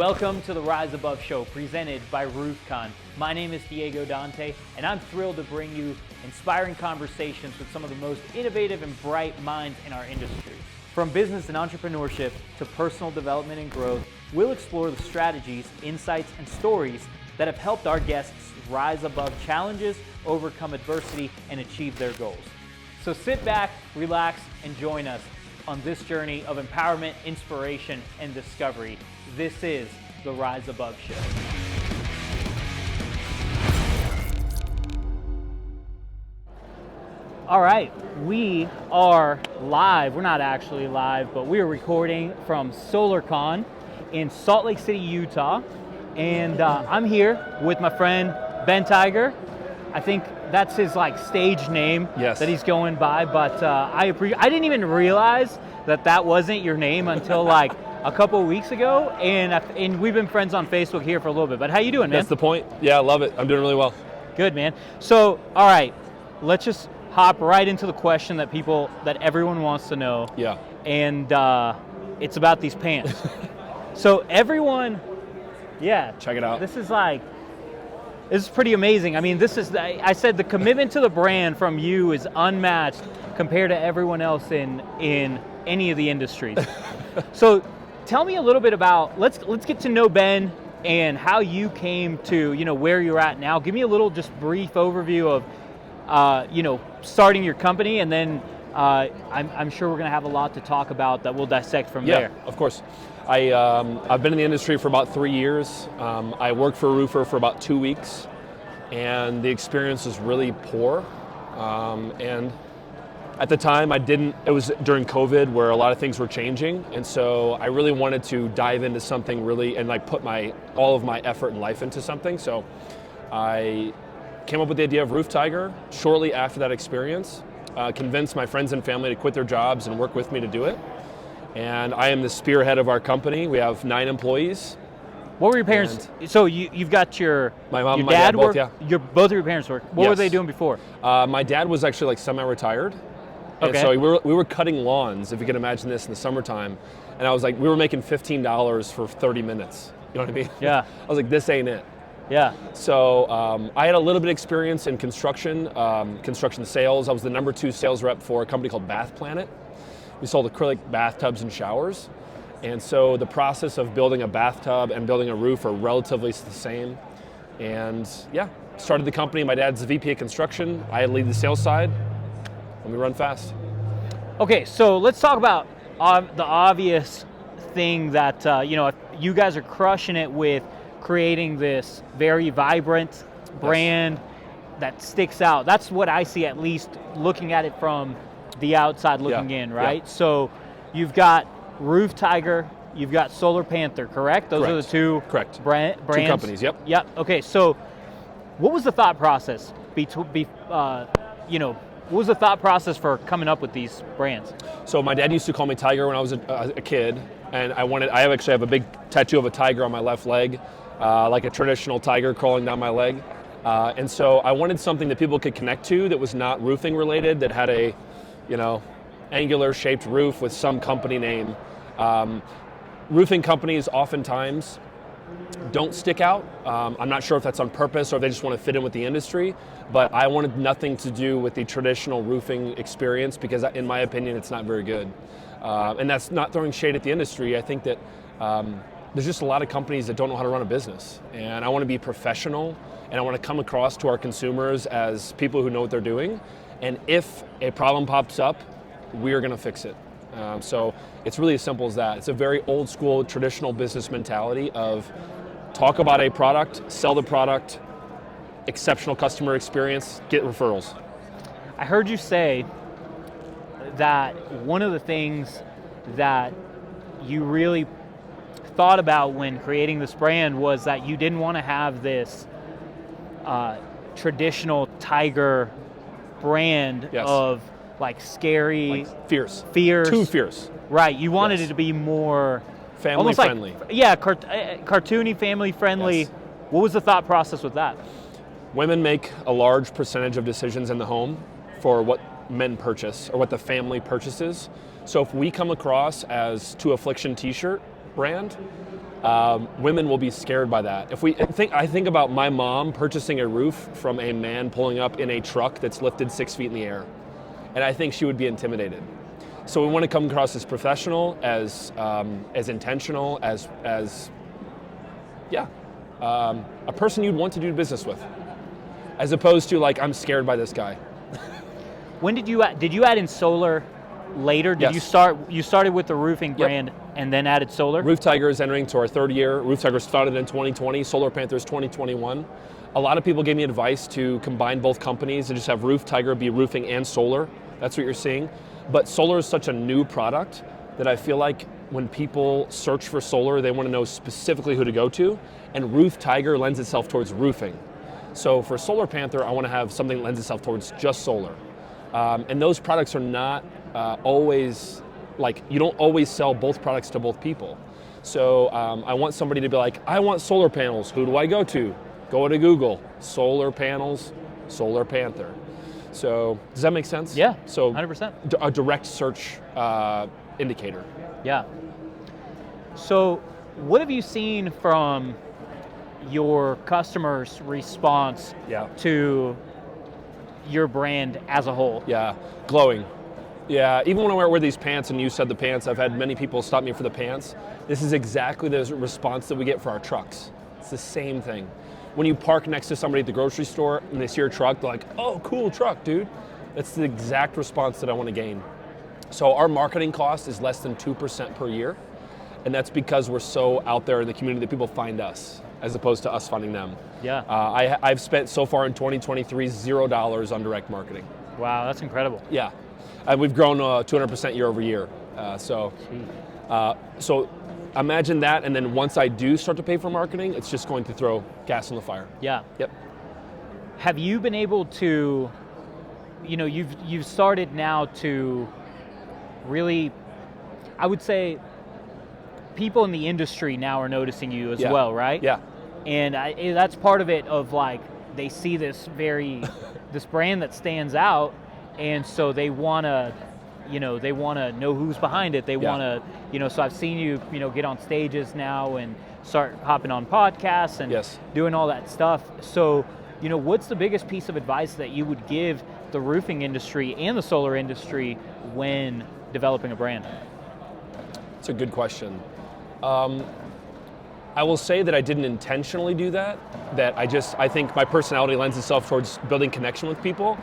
Welcome to the Rise Above Show, presented by RoofCON. My name is Dante, and I'm thrilled to bring you inspiring conversations with some of the most innovative and bright minds in our industry. From business and entrepreneurship to personal development and growth, we'll explore the strategies, insights, and stories that have helped our guests rise above challenges, overcome adversity, and achieve their goals. So sit back, relax, and join us on this journey of empowerment, inspiration, and discovery. This is the Rise Above Show. All right, we are live. We're not actually live, but we are recording from SolarCon in Salt Lake City, Utah. And I'm here with my friend, Ben Tiger. I think that's his stage name that he's going by, but I didn't even realize that wasn't your name until a couple of weeks ago, and we've been friends on Facebook here for a little bit. But how you doing, man? That's the point. Yeah, I love it. I'm doing really well. Good, man. So, all right, let's just hop right into the question that everyone wants to know. Yeah. And it's about these pants. So everyone, check it out. This is pretty amazing. I mean, I said the commitment to the brand from you is unmatched compared to everyone else in any of the industries. So tell me a little bit about, let's get to know Ben and how you came to, where you're at now. Give me a little just brief overview of, starting your company, and then I'm sure we're going to have a lot to talk about that we'll dissect from there. Yeah, of course. I've been in the industry for about 3 years. I worked for a roofer for about 2 weeks, and the experience was really poor. And at the time, it was during COVID where a lot of things were changing, and so I really wanted to dive into something really and put all of my effort and life into something. So I came up with the idea of Roof Tiger shortly after that experience, convinced my friends and family to quit their jobs and work with me to do it. And I am the spearhead of our company. We have 9 employees. What were your parents? So you've got my mom, your and my dad work. Both, yeah. Both of your parents work. What were they doing before? My dad was actually semi-retired. Okay. And so we were cutting lawns, if you can imagine this, in the summertime. And I was we were making $15 for 30 minutes. You know what I mean? Yeah. I was this ain't it. Yeah. So I had a little bit of experience in construction sales. I was the number 2 sales rep for a company called Bath Planet. We sold acrylic bathtubs and showers. And so the process of building a bathtub and building a roof are relatively the same. And started the company. My dad's the VP of construction. I lead the sales side, and we run fast. Okay, so let's talk about the obvious thing that, if you guys are crushing it with creating this very vibrant brand that sticks out. That's what I see, at least looking at it from the outside looking in, right? Yeah. So you've got Roof Tiger, you've got Solar Panther, correct? Those are the two brands? 2 companies, yep. Yep, okay, so what was the thought process what was the thought process for coming up with these brands? So my dad used to call me Tiger when I was a kid, and I actually have a big tattoo of a tiger on my left leg, like a traditional tiger crawling down my leg. And so I wanted something that people could connect to that was not roofing related, that had a angular shaped roof with some company name. Roofing companies oftentimes don't stick out. I'm not sure if that's on purpose or if they just want to fit in with the industry, but I wanted nothing to do with the traditional roofing experience because in my opinion, it's not very good. And that's not throwing shade at the industry. I think that there's just a lot of companies that don't know how to run a business, and I want to be professional, and I want to come across to our consumers as people who know what they're doing. And if a problem pops up, we're going to fix it. So it's really as simple as that. It's a very old school, traditional business mentality of talk about a product, sell the product, exceptional customer experience, get referrals. I heard you say that one of the things that you really thought about when creating this brand was that you didn't want to have this traditional tiger brand of scary, fierce, too fierce. Right. You wanted it to be more family friendly. Cartoony, family friendly. Yes. What was the thought process with that? Women make a large percentage of decisions in the home for what men purchase or what the family purchases. So if we come across as To Affliction t-shirt, brand, women will be scared by that. I think about my mom purchasing a roof from a man pulling up in a truck that's lifted 6 feet in the air, and I think she would be intimidated. So we want to come across as professional, as intentional, as a person you'd want to do business with, as opposed to like, I'm scared by this guy. When did you add in solar later? Did Yes. you started with the roofing brand and then added solar? Roof Tiger is entering to our third year. Roof Tiger started in 2020, Solar Panthers 2021. A lot of people gave me advice to combine both companies and just have Roof Tiger be roofing and solar. That's what you're seeing. But solar is such a new product that I feel like when people search for solar, they want to know specifically who to go to, and Roof Tiger lends itself towards roofing. So for Solar Panther, I want to have something that lends itself towards just solar. And those products are not always, like, you don't always sell both products to both people. So I want somebody to be like, I want solar panels, who do I go to? Go to Google, solar panels, Solar Panther. So does that make sense? Yeah, so 100%. A direct search indicator. Yeah. So what have you seen from your customers' response to your brand as a whole? Yeah, glowing. Yeah, even when I wear these pants, and you said the pants, I've had many people stop me for the pants. This is exactly the response that we get for our trucks. It's the same thing. When you park next to somebody at the grocery store and they see your truck, they're like, oh, cool truck, dude. That's the exact response that I want to gain. So our marketing cost is less than 2% per year. And that's because we're so out there in the community that people find us, as opposed to us finding them. Yeah. I've spent so far in 2023 $0 on direct marketing. Wow, that's incredible. Yeah, and we've grown 200% year over year. So imagine that, and then once I do start to pay for marketing, it's just going to throw gas on the fire. Yeah. Yep. Have you been able to, you've started now to really, I would say, people in the industry now are noticing you as well, right? Yeah. And that's part of it, of like, they see this this brand that stands out, and so they want to, they want to know who's behind it. They want to, so I've seen you, get on stages now and start hopping on podcasts and doing all that stuff. So, what's the biggest piece of advice that you would give the roofing industry and the solar industry when developing a brand? It's a good question. I will say that I didn't intentionally do that. I think my personality lends itself towards building connection with people.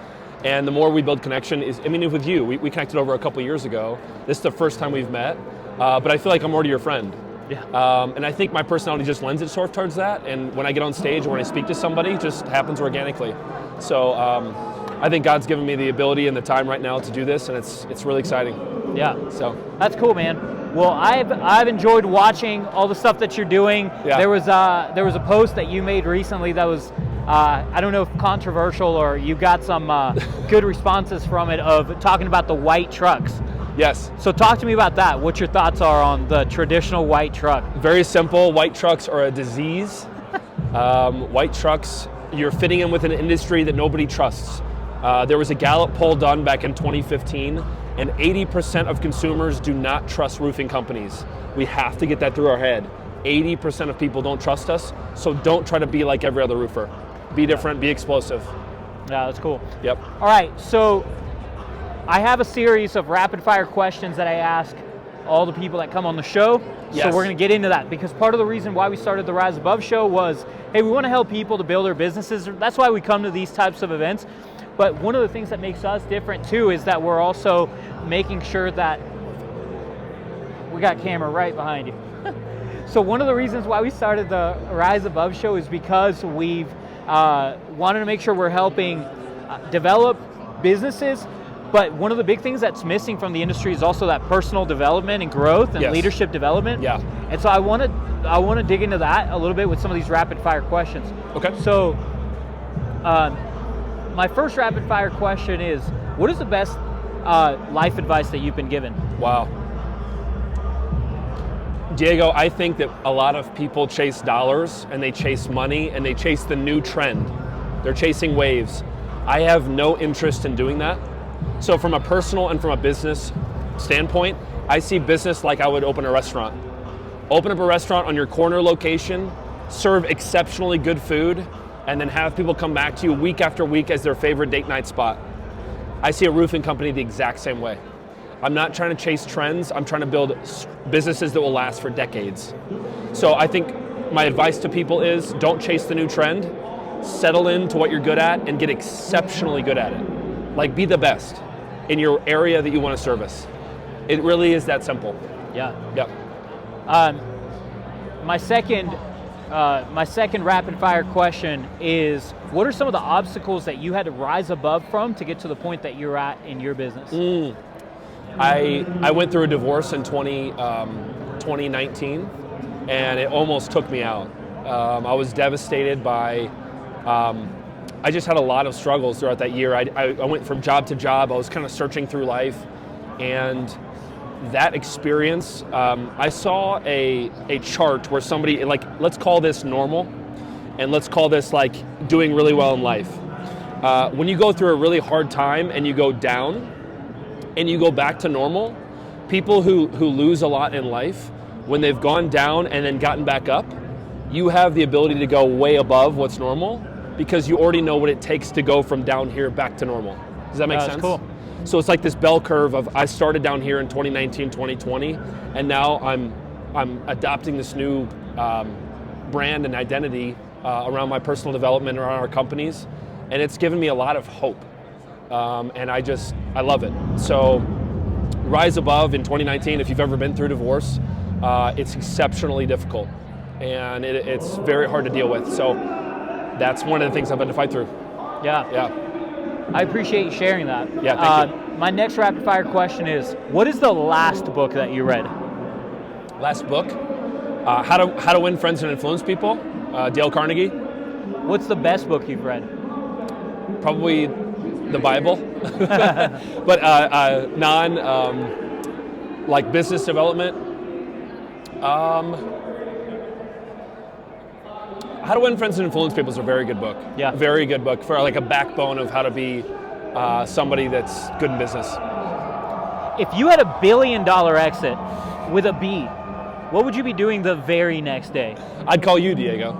And the more we build connection with you, we connected over a couple years ago. This is the first time we've met, but I feel like I'm already your friend. Yeah. And I think my personality just lends itself towards that. And when I get on stage or when I speak to somebody, it just happens organically. So I think God's given me the ability and the time right now to do this, and it's really exciting. Yeah. So that's cool, man. Well, I've enjoyed watching all the stuff that you're doing. Yeah. There was a post that you made recently that was I don't know if controversial, or you got some good responses from it, of talking about the white trucks. Yes. So talk to me about that. What your thoughts are on the traditional white truck? Very simple. White trucks are a disease. White trucks, you're fitting in with an industry that nobody trusts. There was a Gallup poll done back in 2015, and 80% of consumers do not trust roofing companies. We have to get that through our head. 80% of people don't trust us, so don't try to be like every other roofer. Be different, be explosive. Yeah, that's cool. Yep. All right, so I have a series of rapid fire questions that I ask all the people that come on the show. Yes. So we're going to get into that, because part of the reason why we started the Rise Above show was, hey, we want to help people to build their businesses. That's why we come to these types of events. But one of the things that makes us different too is that we're also making sure that we got camera right behind you. So one of the reasons why we started the Rise Above show is because we've wanted to make sure we're helping develop businesses. But one of the big things that's missing from the industry is also that personal development and growth and leadership development. Yeah. And so I want to dig into that a little bit with some of these rapid fire questions. Okay. So my first rapid fire question is, what is the best life advice that you've been given? Wow. Diego, I think that a lot of people chase dollars, and they chase money, and they chase the new trend. They're chasing waves. I have no interest in doing that. So from a personal and from a business standpoint, I see business like I would open a restaurant. Open up a restaurant on your corner location, serve exceptionally good food, and then have people come back to you week after week as their favorite date night spot. I see a roofing company the exact same way. I'm not trying to chase trends. I'm trying to build businesses that will last for decades. So I think my advice to people is don't chase the new trend. Settle into what you're good at and get exceptionally good at it. Like, be the best in your area that you want to service. It really is that simple. Yeah. Yep. My second rapid fire question is, what are some of the obstacles that you had to rise above from to get to the point that you're at in your business? I went through a divorce in 2019, and it almost took me out. I was devastated by, I just had a lot of struggles throughout that year. I went from job to job. I was kind of searching through life, and that experience, I saw a chart where somebody, like, let's call this normal, and let's call this like doing really well in life. When you go through a really hard time and you go down and you go back to normal, people who lose a lot in life, when they've gone down and then gotten back up, you have the ability to go way above what's normal because you already know what it takes to go from down here back to normal. Does that make sense? That's cool. So it's like this bell curve of, I started down here in 2019, 2020, and now I'm adopting this new brand and identity around my personal development, around our companies, and it's given me a lot of hope, and I love it. So rise above in 2019, if you've ever been through divorce, it's exceptionally difficult, and it's very hard to deal with. So that's one of the things I've had to fight through. Yeah. I appreciate you sharing that. Yeah, thank you. My next rapid fire question is, what is the last book that you read? Last book? How to Win Friends and Influence People, Dale Carnegie. What's the best book you've read? Probably the Bible, but like business development. How to Win Friends and Influence People is a very good book. Yeah. Very good book for like a backbone of how to be somebody that's good in business. If you had $1 billion exit with a B, what would you be doing the very next day? I'd call you, Diego.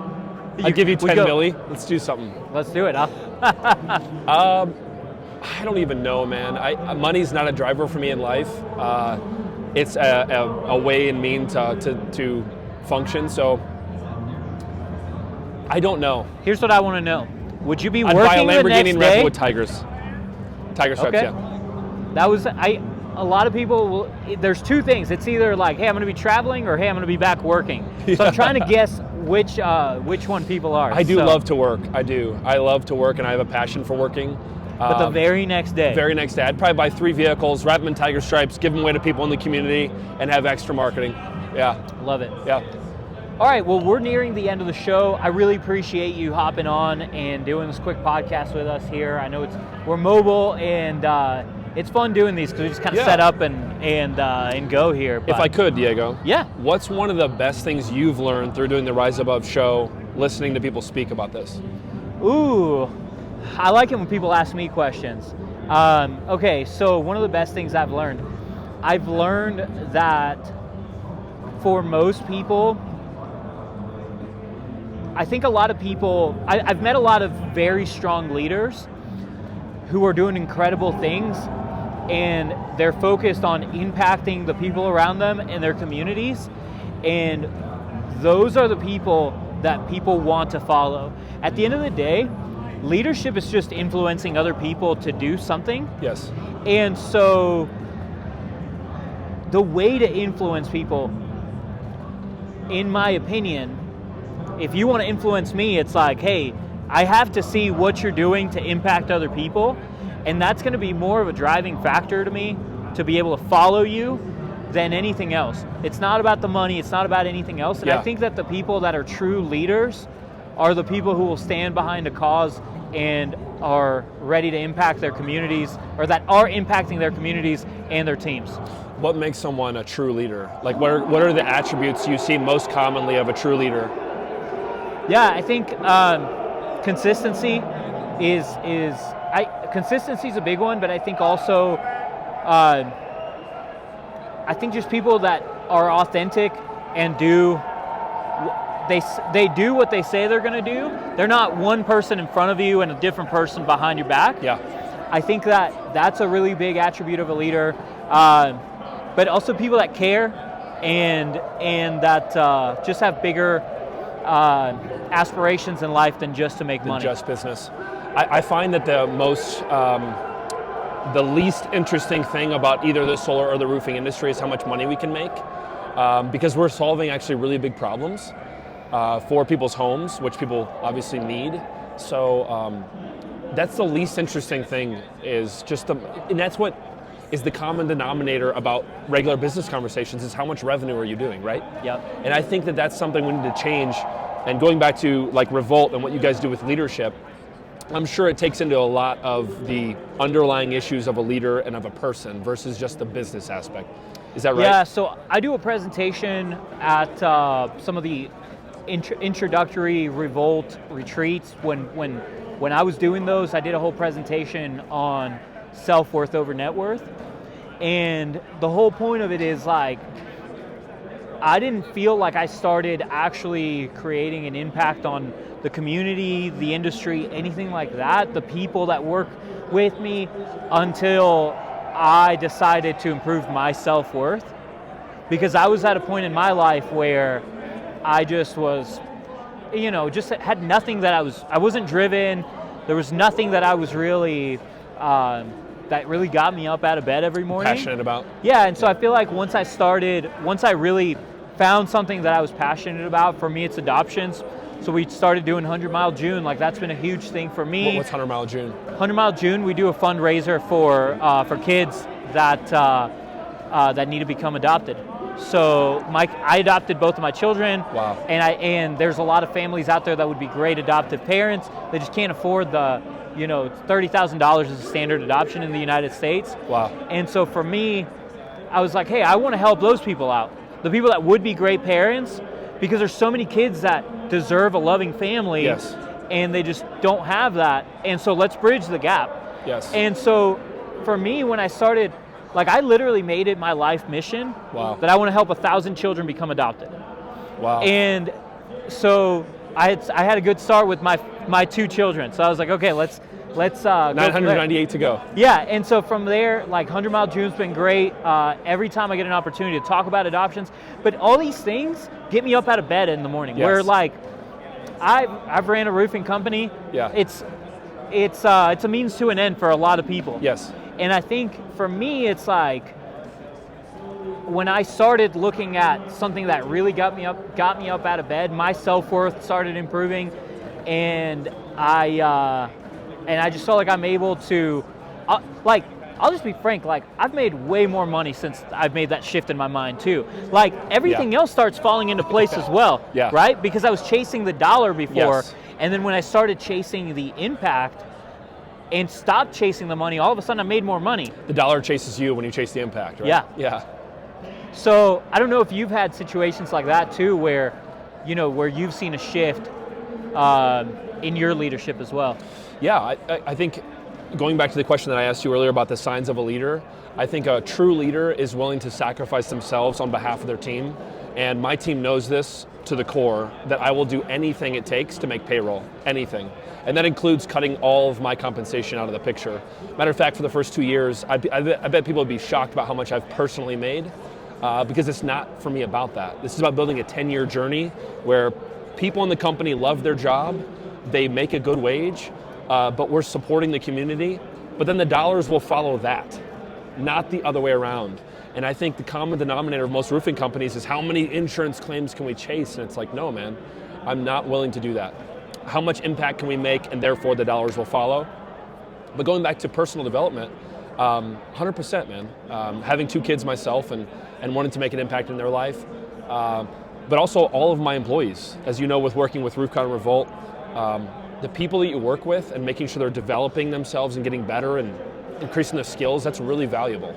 I'd give you 10 milli. Let's do something. Let's do it, huh? I don't even know, man. Money's not a driver for me in life. It's a way and mean to function. So I don't know. Here's what I want to know. Would you be I'd working buy a the Lamborghini next and wrap day? it with tigers. Tiger stripes, Okay. yeah. That was, a lot of people, there's two things. It's either like, hey, I'm going to be traveling, or hey, I'm going to be back working. So I'm trying to guess which one people are. I do love to work. I do. I love to work, and I have a passion for working. But the very next day. Very next day. I'd probably buy 3 vehicles, wrap them in tiger stripes, give them away to people in the community, and have extra marketing. Yeah. Love it. Yeah. All right, well, we're nearing the end of the show. I really appreciate you hopping on and doing this quick podcast with us here. I know we're mobile, and it's fun doing these because we just kind of set up and go here. But if I could, Diego. Yeah. What's one of the best things you've learned through doing the Rise Above show, listening to people speak about this? Ooh, I like it when people ask me questions. Okay, so one of the best things I've learned that for most people, I think a lot of people, I've met a lot of very strong leaders who are doing incredible things, and they're focused on impacting the people around them and their communities, and those are the people that people want to follow. At the end of the day, leadership is just influencing other people to do something. Yes. And so the way to influence people, in my opinion, if you want to influence me, it's like, hey, I have to see what you're doing to impact other people, and that's going to be more of a driving factor to me to be able to follow you than anything else. It's not about the money, it's not about anything else, and I think that the people that are true leaders are the people who will stand behind a cause and are ready to impact their communities, or that are impacting their communities and their teams. What makes someone a true leader? Like, what are the attributes you see most commonly of a true leader? Yeah, I think consistency consistency is a big one, but I think also I think just people that are authentic and they do what they say they're going to do. They're not one person in front of you and a different person behind your back. Yeah. I think that's a really big attribute of a leader, but also people that care and that just have bigger aspirations in life than just to make money. Just business. I find that the least interesting thing about either the solar or the roofing industry is how much money we can make, because we're solving actually really big problems for people's homes, which people obviously need. So that's the least interesting thing, is just and that's what is the common denominator about regular business conversations, is how much revenue are you doing, right? Yep. And I think that that's something we need to change. And going back to like Revolt and what you guys do with leadership, I'm sure it takes into a lot of the underlying issues of a leader and of a person versus just the business aspect. Is that right? Yeah, so I do a presentation at some of the introductory Revolt retreats. When I was doing those, I did a whole presentation on self-worth over net worth. And the whole point of it is, like, I didn't feel like I started actually creating an impact on the community, the industry, anything like that, the people that work with me, until I decided to improve my self-worth. Because I was at a point in my life where I just was, just had nothing that I wasn't driven. There was nothing that I was really, that really got me up out of bed every morning. Passionate about. Yeah, and so I feel like once I really found something that I was passionate about, for me it's adoptions. So we started doing 100 Mile June. Like, that's been a huge thing for me. What's 100 Mile June? 100 Mile June, we do a fundraiser for kids that need to become adopted. So I adopted both of my children. Wow. And there's a lot of families out there that would be great adoptive parents. They just can't afford the, $30,000 is a standard adoption in the United States. Wow. And so for me, I was like, hey, I want to help those people out. The people that would be great parents, because there's so many kids that deserve a loving family. Yes. And they just don't have that. And so let's bridge the gap. Yes. And so for me, when I started, I literally made it my life mission. Wow. That I want to help 1,000 children become adopted. Wow. And so I had a good start with my two children. So I was like, okay, let's 998 to go. Yeah, and so from there, 100 Mile June's been great. Every time I get an opportunity to talk about adoptions, but all these things get me up out of bed in the morning. Yes. Where I've ran a roofing company. Yeah. It's a means to an end for a lot of people. Yes. And I think for me, it's when I started looking at something that really got me up out of bed, my self-worth started improving, and I just felt like I'm able to, I'll just be frank, I've made way more money since I've made that shift in my mind too. Everything else starts falling into place as well, yeah. Right? Because I was chasing the dollar before, yes. And then when I started chasing the impact and stopped chasing the money, all of a sudden I made more money. The dollar chases you when you chase the impact, right? Yeah. Yeah. So I don't know if you've had situations like that too, where you've seen a shift in your leadership as well. Yeah, I think going back to the question that I asked you earlier about the signs of a leader, I think a true leader is willing to sacrifice themselves on behalf of their team. And my team knows this to the core, that I will do anything it takes to make payroll, anything. And that includes cutting all of my compensation out of the picture. Matter of fact, for the first 2 years, I bet people would be shocked about how much I've personally made, because it's not for me about that. This is about building a 10-year journey where people in the company love their job, they make a good wage, but we're supporting the community, but then the dollars will follow that, not the other way around. And I think the common denominator of most roofing companies is how many insurance claims can we chase? And it's like, no, man, I'm not willing to do that. How much impact can we make, and therefore the dollars will follow? But going back to personal development, 100%, man. Having 2 kids myself and wanting to make an impact in their life, but also all of my employees. As you know, with working with RoofCON and Revolt, the people that you work with and making sure they're developing themselves and getting better and increasing their skills, that's really valuable.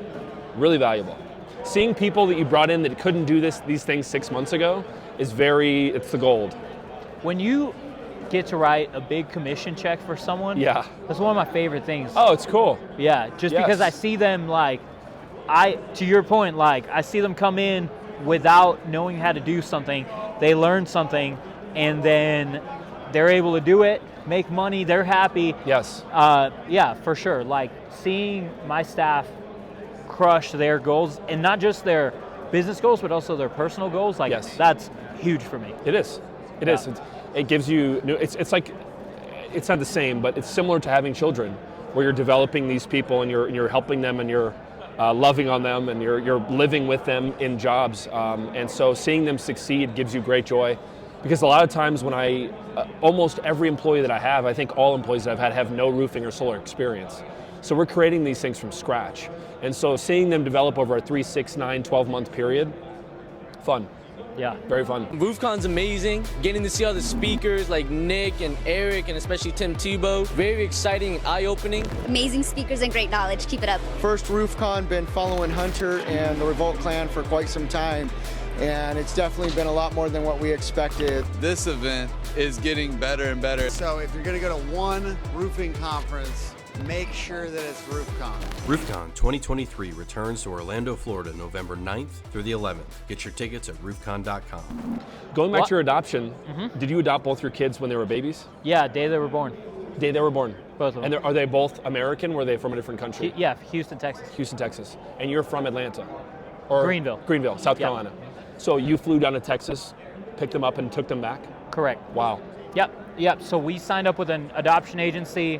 Really valuable. Seeing people that you brought in that couldn't do these things 6 months ago it's the gold. When you get to write a big commission check for someone, yeah, that's one of my favorite things. Oh, it's cool. Yeah, just yes. Because I see them to your point, I see them come in without knowing how to do something, they learn something, and then they're able to do it, make money, they're happy. Yes. Yeah, for sure. Like seeing my staff crush their goals, and not just their business goals, but also their personal goals. Like that's huge for me. It is. It is. It gives you. It's like, it's not the same, but it's similar to having children, where you're developing these people and you're helping them and you're loving on them and you're living with them in jobs. And so seeing them succeed gives you great joy. Because a lot of times when almost every employee that I have, I think all employees that I've had have no roofing or solar experience. So we're creating these things from scratch. And so seeing them develop over a 3, 6, 9, 12-month period, fun. Yeah. Very fun. RoofCON's amazing. Getting to see all the speakers like Nick and Eric and especially Tim Tebow. Very exciting and eye-opening. Amazing speakers and great knowledge. Keep it up. First RoofCON, been following Hunter and the Revolt Clan for quite some time. And it's definitely been a lot more than what we expected. This event is getting better and better. So if you're going to go to one roofing conference, make sure that it's RoofCON. RoofCON 2023 returns to Orlando, Florida, November 9th through the 11th. Get your tickets at roofcon.com. Going back to your adoption, did you adopt both your kids when they were babies? Yeah, day they were born. Day they were born. Both of them. And are they both American? Were they from a different country? Yeah, Houston, Texas. Houston, Texas. And you're from Atlanta? Or Greenville, South Carolina. So you flew down to Texas, picked them up, and took them back? Correct. Wow. Yep. So we signed up with an adoption agency.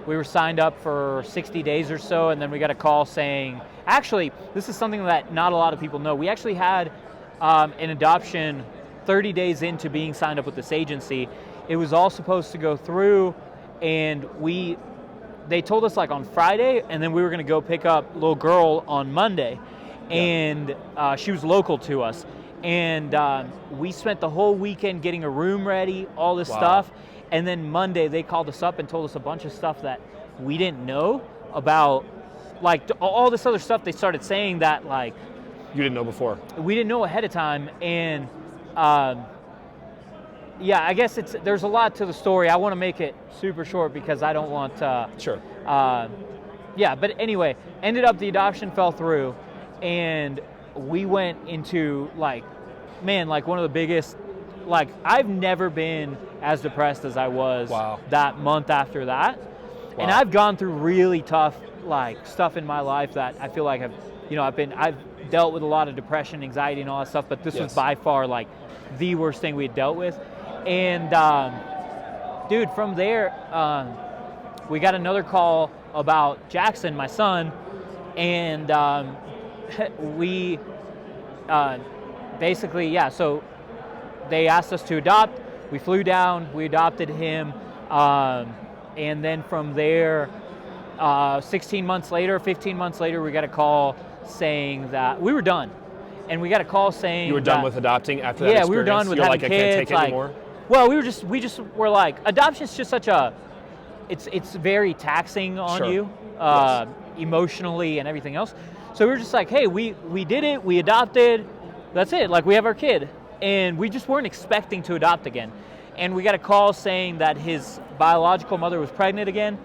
We were signed up for 60 days or so, and then we got a call saying, actually, this is something that not a lot of people know. We actually had an adoption 30 days into being signed up with this agency. It was all supposed to go through, and they told us like on Friday, and then we were going to go pick up little girl on Monday. And she was local to us. And we spent the whole weekend getting a room ready, all this stuff. And then Monday they called us up and told us a bunch of stuff that we didn't know about, like all this other stuff they started saying that like you didn't know before. We didn't know ahead of time. And yeah, I guess there's a lot to the story. I want to make it super short because I don't want Sure. Yeah, but anyway, ended up the adoption fell through. And we went into like one of the biggest, like I've never been as depressed as I was that month after that. Wow. And I've gone through really tough like stuff in my life that I feel like I've dealt with a lot of depression, anxiety and all that stuff, but this was by far like the worst thing we had dealt with. And dude, from there, we got another call about Jackson, my son, and we so they asked us to adopt. We flew down, we adopted him, and then from there, 15 months later, we got a call saying that we were done. And we got a call saying you were done with adopting after that experience? We were done with having kids. I can't take it anymore? Well, we just were like, adoption is just such it's very taxing on you, emotionally and everything else. So we were just like, hey, we did it, we adopted, that's it, like we have our kid. And we just weren't expecting to adopt again. And we got a call saying that his biological mother was pregnant again.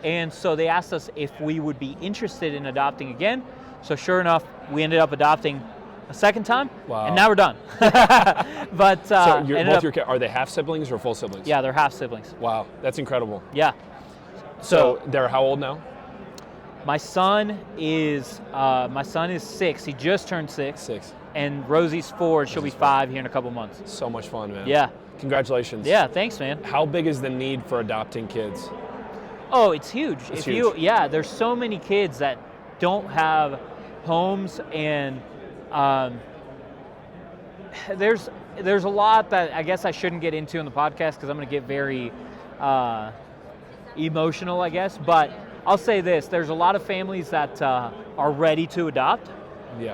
And so they asked us if we would be interested in adopting again. So sure enough, we ended up adopting a second time. Wow. And now we're done. But so are they half siblings or full siblings? Yeah, they're half siblings. Wow, that's incredible. Yeah. So they're how old now? My son is 6. He just turned 6. And Rosie's 4. She'll be 5 here in a couple months. So much fun, man. Yeah. Congratulations. Yeah, thanks, man. How big is the need for adopting kids? Oh, it's huge. It's huge. There's so many kids that don't have homes, and there's a lot that I guess I shouldn't get into in the podcast because I'm going to get very emotional, I guess. But I'll say this: there's a lot of families that are ready to adopt,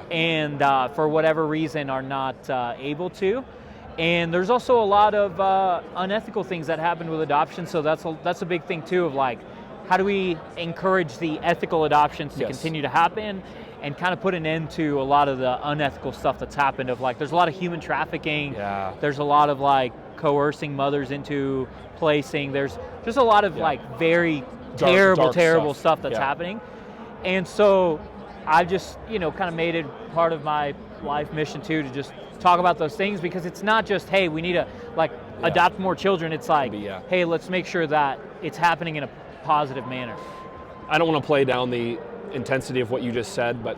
and for whatever reason are not able to. And there's also a lot of unethical things that happen with adoption. So that's a big thing too. Of like, how do we encourage the ethical adoptions to continue to happen, and kind of put an end to a lot of the unethical stuff that's happened? Of like, there's a lot of human trafficking. Yeah. There's a lot of like coercing mothers into placing. There's just a lot of like very terrible stuff that's happening. And so I've just kind of made it part of my life mission too, to just talk about those things, because it's not just, hey, we need to adopt more children. It's like, hey, let's make sure that it's happening in a positive manner. I don't want to play down the intensity of what you just said, but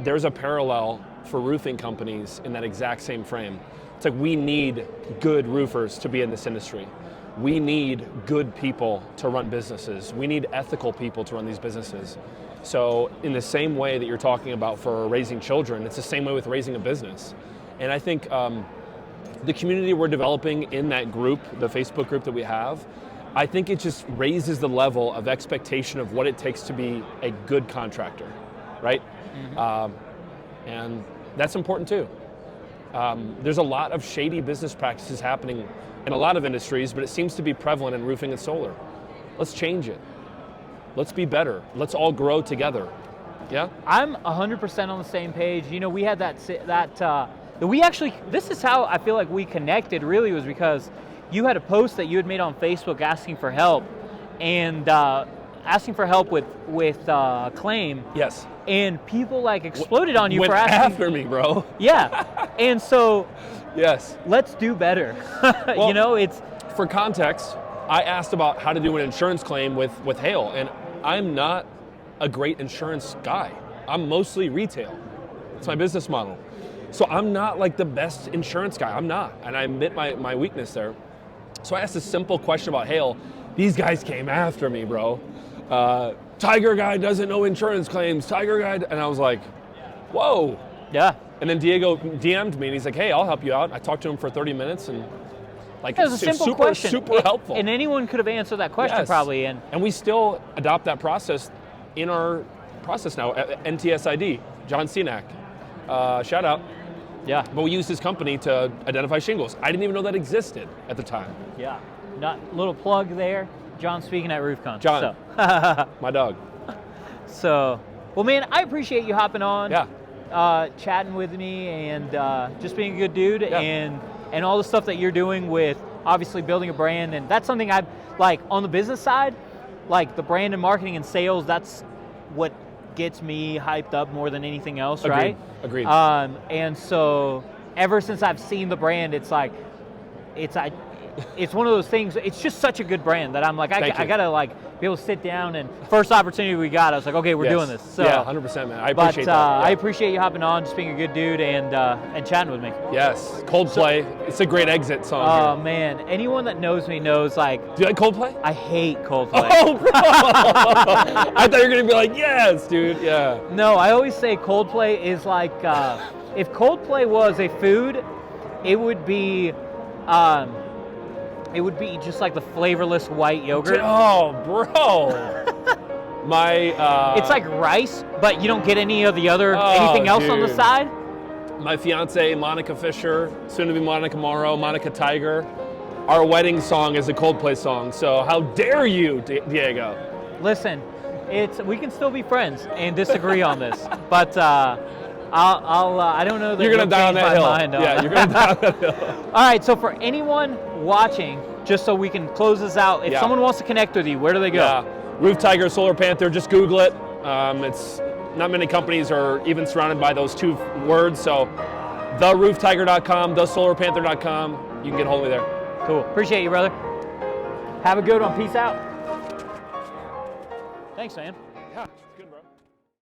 there's a parallel for roofing companies in that exact same frame. It's like, we need good roofers to be in this industry. We need good people to run businesses. We need ethical people to run these businesses. So in the same way that you're talking about for raising children, it's the same way with raising a business. And I think the community we're developing in that group, the Facebook group that we have, I think it just raises the level of expectation of what it takes to be a good contractor, right? And that's important too. There's a lot of shady business practices happening in a lot of industries, but it seems to be prevalent in roofing and solar. Let's change it. Let's be better. Let's all grow together. Yeah? I'm 100% on the same page. You know, we had this is how I feel like we connected really, was because you had a post that you had made on Facebook asking for help, and asking for help with claim. Yes. And people like exploded on you went for asking. after me, bro. Yeah. And so, yes, let's do better. Well, you know, it's, for context, I asked about how to do an insurance claim with hail, and I'm not a great insurance guy. I'm mostly retail. It's my business model. So I'm not like the best insurance guy. I'm not, and I admit my weakness there. So I asked a simple question about hail. These guys came after me, bro. Tiger guy doesn't know insurance claims. Tiger guy, and I was like, whoa. Yeah. And then Diego DM'd me, and he's like, hey, I'll help you out. I talked to him for 30 minutes, and like, it was a simple question. Super helpful. And anyone could have answered that question probably. And we still adopt that process in our process now. NTSID, John Cenac, shout out. Yeah. But we used his company to identify shingles. I didn't even know that existed at the time. Yeah. Little plug there. John speaking at RoofCon. John, so. my dog. So, well, man, I appreciate you hopping on. Yeah. Chatting with me, and just being a good dude, Yeah. and all the stuff that you're doing with obviously building a brand. And that's something I like on the business side, like the brand and marketing and sales. That's what gets me hyped up more than anything else. Agreed. Right? Agreed. And so ever since I've seen the brand, it's like, it's one of those things. It's just such a good brand that I'm like, I gotta like be able to sit down, and first opportunity we got, I was like, okay, we're doing this. So, yeah, 100%, man. I appreciate that. I appreciate you hopping on, just being a good dude, and chatting with me. Yes, Coldplay. It's a great exit song. Oh man, anyone that knows me knows, like, do you like Coldplay? I hate Coldplay. Oh, bro! I thought you were gonna be like, yes, dude. Yeah. No, I always say Coldplay is like, if Coldplay was a food, it would be just like the flavorless white yogurt. Oh, bro. It's like rice, but you don't get any of the other anything else on the side. My fiance, Monica Fisher, soon to be Monica Morrow, Monica Tiger. Our wedding song is a Coldplay song. So how dare you, Diego? Listen, we can still be friends and disagree on this, but I don't know that you're gonna die on that hill. Yeah, you're gonna die on that hill. All right, so for anyone watching, just so we can close this out, if someone wants to connect with you, where do they go? Yeah. Roof Tiger, Solar Panther, just Google it. It's not many companies are even surrounded by those two words, so therooftiger.com, thesolarpanther.com, you can get a hold of me there. Cool, appreciate you, brother. Have a good one, peace out. Thanks, man. Yeah.